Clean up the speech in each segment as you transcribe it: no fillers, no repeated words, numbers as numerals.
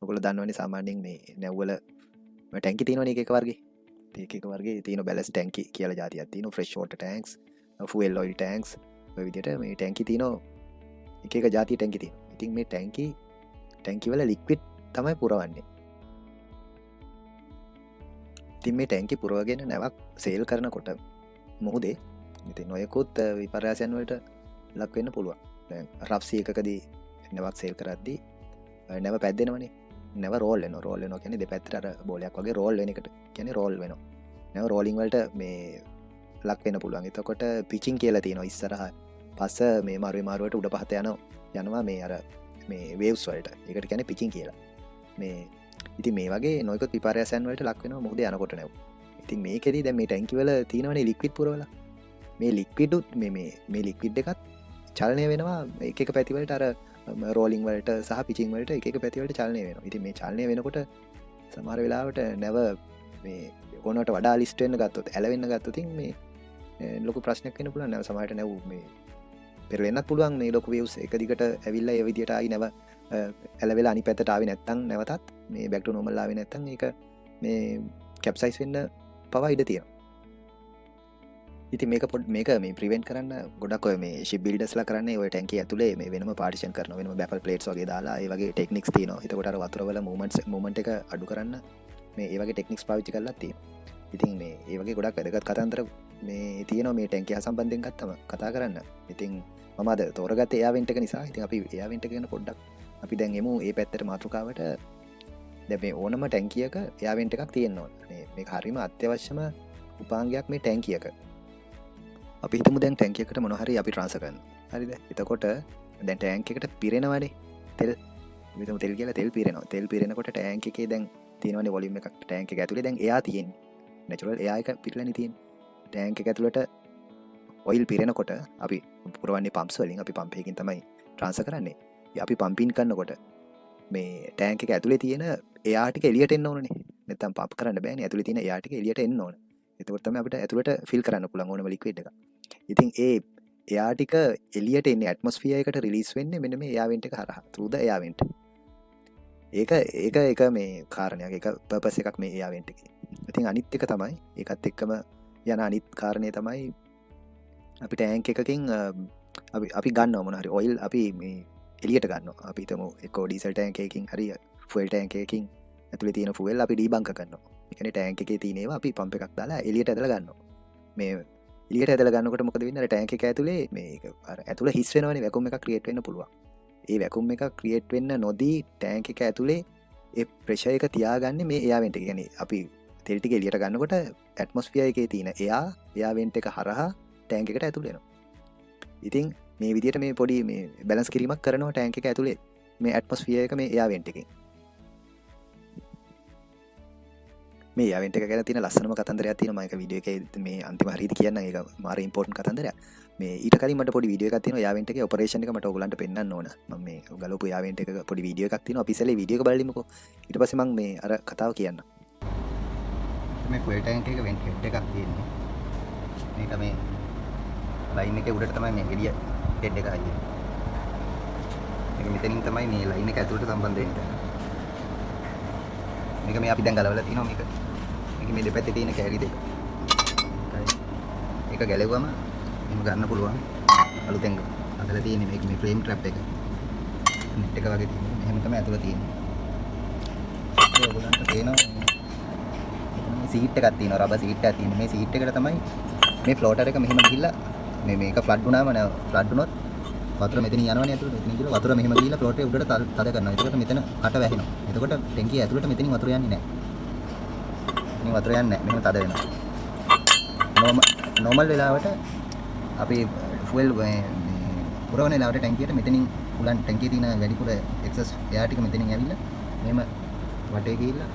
ඔයගොල්ලෝ දන්නවනේ සාමාන්‍යයෙන් මේ නැව්වල ටැංකි තියෙනවනේ එක වර්ගේ. ඒක වර්ගේ තියෙන බැලන්ස් ටැංකි කියලා જાතියක් තියෙනවා. ෆ්‍රෙෂ් වෝටර් ටැංක්ස්, ෆුවල් ඔයිල් ටැංක්ස් ඔය විදිහට මේ ටැංකි තියෙනවා. එක જાතිය ටැංකි තියෙනවා. ඉතින් මේ ටැංකි වල ලික්විඩ් තමයි පුරවන්නේ. ඉතින් මේ ටැංකි පුරවගෙන නැවක් සේල් කරනකොට මොහොතේ ඉතින් නොයෙකුත් විපර්යාසයන් වලට ලක් වෙන්න පුළුවන්. දැන් රෆ්සි එකකදී නැවක් සේල් කරද්දී නැව පැද්දෙනවනේ. නැව රෝල් වෙනවා කියන්නේ දෙපැත්තට අර බෝලයක් වගේ රෝල් වෙන එකට කියන්නේ රෝල් වෙනවා. නැව රෝලින් වලට මේ ලක් වෙන්න පුළුවන්. එතකොට පිචින් කියලා තියෙනවා ඉස්සරහ පස්ස මේ මාරුවට උඩ පහත යනවා මේ අර මේ වේව්ස් වලට. ඒකට කියන්නේ පිචින් කියලා. මේ ඉතින් මේ වගේ නොයෙකුත් විපර්යාසයන් වලට ලක් වෙනවා මොහොතේ යනකොට නැව. ඉතින් මේකෙදී දැන් මේ ටැංකි වල තියෙනවනේ ලික්විඩ් පුරවලා. මේ ලික්විඩුත් මේ ලික්විඩ් එකත් චලනය වෙනවා එක පැති වලට අර රෝලිං වලට සහ පිචිං වලට එක පැතිවලට චලනය වෙනවා. ඉතින් මේ චලනය වෙනකොට සමහර වෙලාවට නැව මේ ඕනට වඩා ලිස්ට් වෙන්න ගත්තොත් ඇලවෙන්න ගත්තොත් මේ ලොකු ප්‍රශ්නයක් වෙන්න පුළුවන්. නැව සමහරට නැව මේ පෙරලෙන්නත් පුළුවන්. මේ ලොකු වේව්ස් එක දිගට ඇවිල්ලා ඒ විදිහට ආයි නැව ඇලවෙලා අනිත් පැත්තට ආවේ නැත්තම් නැවතත් මේ බෑක් ටු නෝමල් ආවේ නැත්තම් ඒක මේ කැප්සයිස් වෙන්න පවා ඉඩ තියෙනවා. ඉතින් මේක මේ ප්‍රිවෙන්ට් කරන්න ගොඩක් ඔය මේ ෂිප් බිල්ඩර්ස්ලා කරන්නේ ඔය ටැංකිය ඇතුලේ මේ වෙනම පාර්ටිෂන් කරනවා. වෙනම බැෆල් ප්ලේට්ස් වගේ දාලා ඒ වගේ ටෙක්නික්ස් තියෙනවා. එතකොට අර වතුර වල මූවමන්ට් එක අඩු කරන්න මේ ඒ වගේ ටෙක්නික්ස් පාවිච්චි කරලා තියෙනවා. ඉතින් මේ ඒ වගේ ගොඩක් වැදගත් කතාන්තර මේ තියෙනවා මේ ටැංකිය සම්බන්ධයෙන් ගත්තම කතා කරන්න. ඉතින් මම අද තෝරගත්තේ එයා වෙන්ට් එක නිසා. ඉතින් අපි එයා වෙන්ට් එක ගැන පොඩ්ඩක් අපි දැන් එමු ඒ පැත්තට මාතෘකාවට. දැන් මේ ඕනම ටැංකියක එයා වෙන්ට් එකක් තියෙන්න ඕන. මේක හරියම අත්‍යවශ්‍යම උපාංගයක් මේ ටැංකියක. අපි හිතමු දැන් ටැංකියකට මොනවා හරි අපි ට්‍රාන්ස්ෆර් කරනවා. හරිද? එතකොට දැන් ටැංක් එකට පිරෙනවනේ තෙල්. විතම තෙල් කියලා තෙල් පිරෙනවා. තෙල් පිරෙනකොට ටැංක් එකේ දැන් තියෙනවනේ වොලියුම් එකක් ටැංක් එක ඇතුලේ දැන් එයා තියෙන්නේ. නැචරල් එයා එක පිරලානේ තියෙන්නේ. ටැංක් එක ඇතුළට ඔයිල් පිරෙනකොට අපි පුරවන්නේ පම්ප්ස් වලින්. අපි පම්ප් එකකින් තමයි ට්‍රාන්ස්ෆර් කරන්නේ. අපි පම්පින් කරනකොට මේ ටැංක් එක ඇතුලේ තියෙන එයා ටික එළියට එන්න ඕනනේ. නැත්තම් පම්ප් කරන්න බෑනේ. ඇතුලේ තියෙන එයා ටික එළියට එන්න ඕන. එතකොට තමයි අපිට ඇතුළට ෆිල් කරන්න පුළුවන් ඕනම ලික්විඩ් එක. ඉතින් එයා ටික එලියට එන්නේ ඇට්මොස්ෆියර් එකට රිලීස් වෙන්නේ මෙන්න මේ එයා වෙන්ට් එක හරහා through the air vent. ඒක මේ කාරණයක්, ඒක පර්පස් එකක් මේ එයා වෙන්ට් එකේ. ඉතින් අනිත් එක තමයි ඒකත් එක්කම යන අනිත් කාරණේ තමයි අපි ටැංක් එකකින් අපි ගන්නවා මොන හරි ඔයිල් අපි මේ එලියට ගන්නවා. අපි හිතමු එක්කෝ ඩීසල් ටැංක් එකකින් හරි ෆුවල් ටැංක් එකකින් ඇතුලේ තියෙන ෆුවල් අපි ඩීබංක කරනවා. ඒ කියන්නේ ටැංක් එකේ තියෙන ඒවා අපි පම්ප් එකක් දාලා එලියට ඇදලා ගන්නවා. මේ එලියට ඇදලා ගන්නකොට මොකද වෙන්නේ? අර ටැංක් එක ඇතුලේ මේක අර ඇතුල හිස් වෙනවනේ, වැකුම් එකක් ක්‍රියේට් වෙන්න පුළුවන්. ඒ වැකුම් එකක් ක්‍රියේට් වෙන්න නොදී ටැංක් එක ඇතුලේ ඒ ප්‍රෙෂර් එක තියාගන්නේ මේ එයා වෙන්ට් එක. කියන්නේ අපි තෙල් ටික එලියට ගන්නකොට ඇට්මොස්ෆියර් එකේ තියෙන එයා වෙන්ට් එක හරහා ටැංක් එකට ඇතුල් වෙනවා. ඉතින් මේ විදිහට මේ පොඩි මේ බැලන්ස් කිරීමක් කරනවා ටැංක් එක ඇතුලේ මේ ඇට්මොස්ෆියර් එක මේ එයා වෙන්ට් එකෙන්. මේ එයා වෙන්ට් එක ගැන තියෙන ලස්සනම කතන්දරයක් තියෙනවා. මම ඒක වීඩියෝ එකේ මේ අන්තිම හරියට කියන්නම්. ඒක මාර ඉම්පෝටන්ට් කතන්දරයක්. මේ ඊට කලින් මට පොඩි වීඩියෝ එකක් තියෙනවා එයා වෙන්ට් එකේ ඔපරේෂන් එක මට ඔයගලන්ට පෙන්නන්න ඕන. මම මේ ගලපු එයා වෙන්ට් එක පොඩි වීඩියෝ එකක් තියෙනවා. අපි ඉස්සෙල්ලා වීඩියෝ එක බලලිමුකෝ. ඊට පස්සේ මම මේ අර කතාව කියන්නම්. මේ ෆුවල් ටැංක් එක වෙන්ට් හෙඩ් එකක් තියෙන්නේ. මේක මේ ලයින් එකේ උඩට තමයි මේ එළිය හෙඩ් එක ආයේ. මේක මෙතනින් තමයි මේ ලයින් එක ඇතුළට සම්බන්ධ වෙන්නේ. මේක මේ අපි දැන් ගලවලා තිනවා මේක. මේක මේ දෙපැත්තේ තියෙන කැරි දෙක. ඒක ගැලෙවුවම එහෙම ගන්න පුළුවන්. අලුතෙන් අදලා තියෙන්නේ මේක මේ ෆ්‍රේම් ට්‍රැප් එක. නෙට් එක වගේ තියෙන්නේ. එහෙම තමයි ඇතුළ තියෙන්නේ. ඒක ඔයගොල්ලන්ට පේනවා මේ සීට් එකක් තියෙනවා. රබර් සීට් එකක් තියෙනවා. මේ සීට් එකට තමයි මේ ෆ්ලෝටර් එක මෙහෙම ගිහිල්ලා මේක ෆ්ලඩ් වුණාම ෆ්ලඩ් වුණොත් වතුර මෙතන යනවනේ ඇතුළට. මෙතන ගිහලා වතුර මෙහෙම ගිහලා ෆ්ලෝටරේ උඩට තද කරනවා. එතකොට මෙතන කට වැහෙනවා. එතකොට ටැංකිය ඇතුළට මෙතනින් වතුර යන්නේ නැහැ. මෙතනින් වතුර යන්නේ නැහැ. මෙහෙම තද වෙනවා. නෝමල් වෙලාවට අපි ෆුවල් පුරවන වෙලාවට ටැංකියට මෙතනින් උලන් ටැංකියේ තියෙන වැඩිපුර එක්සස් එයාර් ටික මෙතනින් ඇවිල්ලා මෙහෙම වටේ ගිහිල්ලා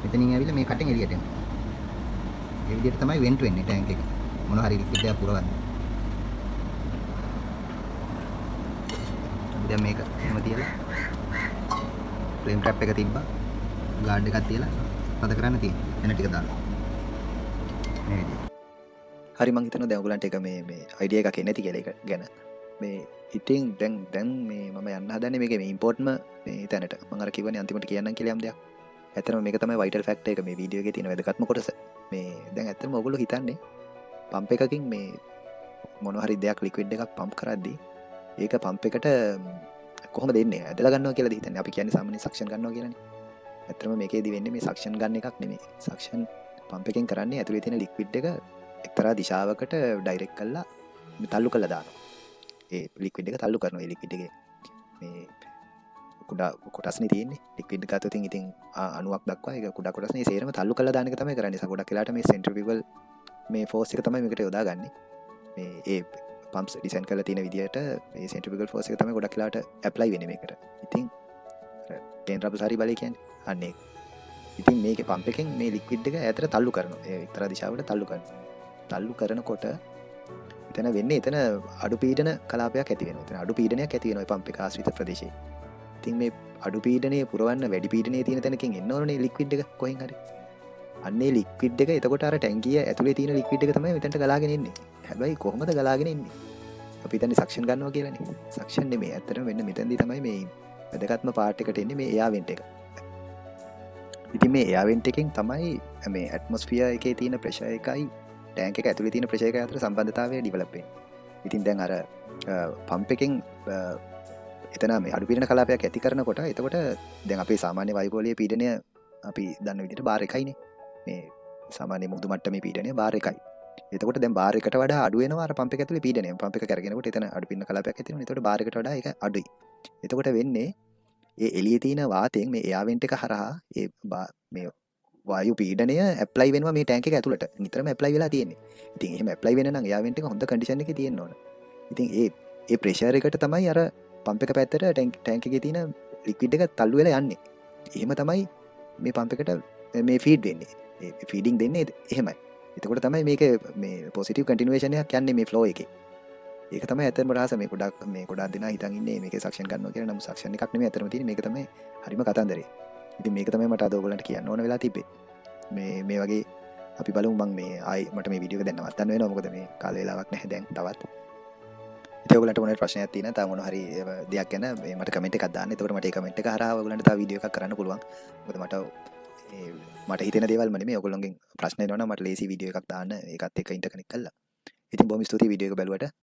මෙතනින් ඇවිල්ලා මේ කටෙන් එළියට එනවා. ඒ විදිහට තමයි වෙන්ට් වෙන්නේ ටැංක් එක. මොන හරි ලික්විඩ් එකක් පුරවන්නේ. දැන් මේක එහෙම තියලා ෆ්ලේම් ට්‍රැප් එක තිබ්බා. ගාඩ් එකක් තියලා පද කරන්න තියෙනවා. එන ටික දාලා. මේ විදිහට. හරි මං හිතනවා දැන් ඔයගලන්ට එක මේ අයිඩියා එකක් එන්නේ නැති කියලා ඒක ගැන. මේ ඉතින් දැන් මේ මම යන්න හදන්නේ මේක මේ ඉම්පෝර්ට්ම මේ තැනට මම අර කිව්වනේ අන්තිමට කියන්නම් කියලා යම් දෙයක්. ඇත්තටම මේක තමයි වයිටල් ෆැක්ටර් එක මේ වීඩියෝ එකේ තියෙන වැදගත්ම කොටස. මේ දැන් ඇත්තටම ඔයගොල්ලෝ හිතන්නේ පම්ප් එකකින් මේ මොන හරි දෙයක් ලික්විඩ් එකක් පම්ප් කරද්දී ඒක පම්ප් එකට කොහොමද දෙන්නේ? ඇදලා ගන්නවා කියලාද හිතන්නේ? අපි කියන්නේ සාමාන්‍ය සක්ෂන් ගන්නවා කියලානේ. ඇත්තටම මේකේදී වෙන්නේ මේ සක්ෂන් ගන්න එකක් නෙමෙයි. සක්ෂන් පම්ප් එකෙන් කරන්නේ ඇතුලේ තියෙන ලික්විඩ් එක එක්තරා දිශාවකට ඩයිරෙක්ට් කරලා තල්ලු කරලා දානවා. ඒ ලික්විඩ් එක තල්ලු කරනවා. ඒ ලික්විඩ් එකේ මේ කුඩා කොටස්නේ තියෙන්නේ. ලික්විඩ් ගත්තොත් ඉතින් අණුවක් දක්වා ඒක කුඩා කොටස්නේ සේරම තල්ලු කරලා දාන එක තමයි කරන්නේ. ඒ ගොඩක් වෙලාට මේ සෙන්ට්‍රිෆියුගල් මේ ෆෝස් එක තමයි මේකට යොදාගන්නේ. මේ ඒ පම්ප්ස් ඩිසයින් කරලා තියෙන විදිහට මේ සෙන්ට්‍රිෆියුගල් ෆෝස් එක තමයි ගොඩක් වෙලාට ඇප්ලයි වෙන්නේ මේකට. ඉතින් පේන් රබර් හරි බලය කියන්නේ අන්න ඒක. ඉතින් මේක පම්ප් එකෙන් මේ ලික්විඩ් එක ඈතට තල්ලු කරනවා. ඒ එක්තරා දිශාවකට තල්ලු කරනවා. තල්ලු කරනකොට එතන වෙන්නේ එතන අඩු පීඩන කලාපයක් ඇති වෙනවා. එතන අඩු පීඩනයක් ඇති වෙනවා මේ පම්ප් එක ආශ්‍රිත ප්‍රදේශයේ. ඉතින් මේ අඩු පීඩනය පුරවන්න වැඩි පීඩනයේ තියෙන තැනකින් එන්න ඕනේ ලික්විඩ් එක කොහෙන් හරි. අන්නේ ලික්විඩ් එක එතකොට අර ටැංකිය ඇතුලේ තියෙන ලික්විඩ් එක තමයි මෙතනට ගලාගෙන එන්නේ. හැබැයි කොහොමද ගලාගෙන එන්නේ? අපි හිතන්නේ සක්ෂන් ගන්නවා කියලානේ. සක්ෂන් නෙමෙයි. ඇත්තටම වෙන්නේ මෙතනදී තමයි මේ වැදගත්ම පාර්ට් එකට එන්නේ මේ එයා වෙන්ට් එක. ඉතින් මේ එයා වෙන්ට් එකෙන් තමයි මේ ඇට්මොස්ෆියර් එකේ තියෙන ප්‍රෙෂර් එකයි ටැංක් එක ඇතුලේ තියෙන ප්‍රෙෂර් එක අතර සම්බන්ධතාවය ඩිවෙලොප් වෙන්නේ. ඉතින් දැන් අර පම්ප් එකෙන් එතන මේ අඩු පීඩන කලාපයක් ඇති කරනකොට එතකොට දැන් අපේ සාමාන්‍ය වායු ගෝලීය පීඩනය අපි දන්න විදිහට බාර් 1යිනේ. මේ සාමාන්‍ය මුහුදු මට්ටමේ පීඩනය බාර් 1යි. එතකොට දැන් බාර් 1ට වඩා අඩු වෙනවා අර පම්ප් එක ඇතුලේ පීඩනය. පම්ප් එක කරගෙනකොට එතන අඩු පීඩන කලාපයක් ඇති වෙනවා. එතකොට බාර් 1ට වඩා ඒක අඩුයි. එතකොට වෙන්නේ ඒ එළියේ තියෙන වාතයෙන් මේ එයා වෙන්ට් එක හරහා ඒ මේ වායු පීඩනය ඇප්ලයි වෙනවා මේ ටැංක් එක ඇතුළට. නිතරම ඇප්ලයි වෙලා තියෙන්නේ. ඉතින් එහෙම ඇප්ලයි වෙන නම් එයා වෙන්ට් එක හොඳ කන්ඩිෂන් එකේ තියෙන්න ඕන. ඉතින් ඒ ප්‍රෙෂර් එකට තමයි අර පම්ප් එක පැත්තට ටැංක් එකේ තියෙන ලික්විඩ් එක තල්ලු වෙලා යන්නේ. එහෙම තමයි මේ පම්ප් එකට මේ ෆීඩ් වෙන්නේ. ඒ ෆීඩින් දෙන්නේ එහෙමයි. එතකොට තමයි මේක මේ පොසිටිව් කන්ටිනියුේෂන් එකක් යන්නේ මේ ෆ්ලෝ එකේ. ඒක තමයි ඇත්තම රහස. මේ ගොඩක් දෙනා හිතන් ඉන්නේ මේකේ සක්ෂන් ගන්නවා කියලා. නම් සක්ෂන් එකක් නෙමෙයි ඇත්තම තියෙන්නේ. මේක තමයි හරිම කතන්දරේ. ඉතින් මේක තමයි මට අද ඔයගලන්ට කියන්න ඕන වෙලා තිබ්බේ. මේ වගේ අපි බලමු. මම මේ ආයි මට මේ වීඩියෝ එක දැන් නවත්තන්න වෙනවා. මොකද මේ කාල වේලාවක් නැහැ දැන් තවත්. ඉතින් ඔයගලන්ට මොන ප්‍රශ්නයක් තියෙනවා තාම මොන හරි දෙයක් ගැන මට කමෙන්ට් එකක් දාන්න. එතකොට මට ඒ කමෙන්ට් එක හරහා ඔයගලන්ට තව වීඩියෝ එකක් කරන්න පුළුවන්. මොකද මට හිතෙන දේවල් නෙමෙයි ඔයගොල්ලෝගෙන් ප්‍රශ්න එනවා නම් මට ලේසි වීඩියෝ එකක් දාන්න ඒකත් එක්ක ඉන්ටර්කනෙක්ට් කරලා. ඉතින් බොහොම ස්තුතියි වීඩියෝ එක බැලුවට.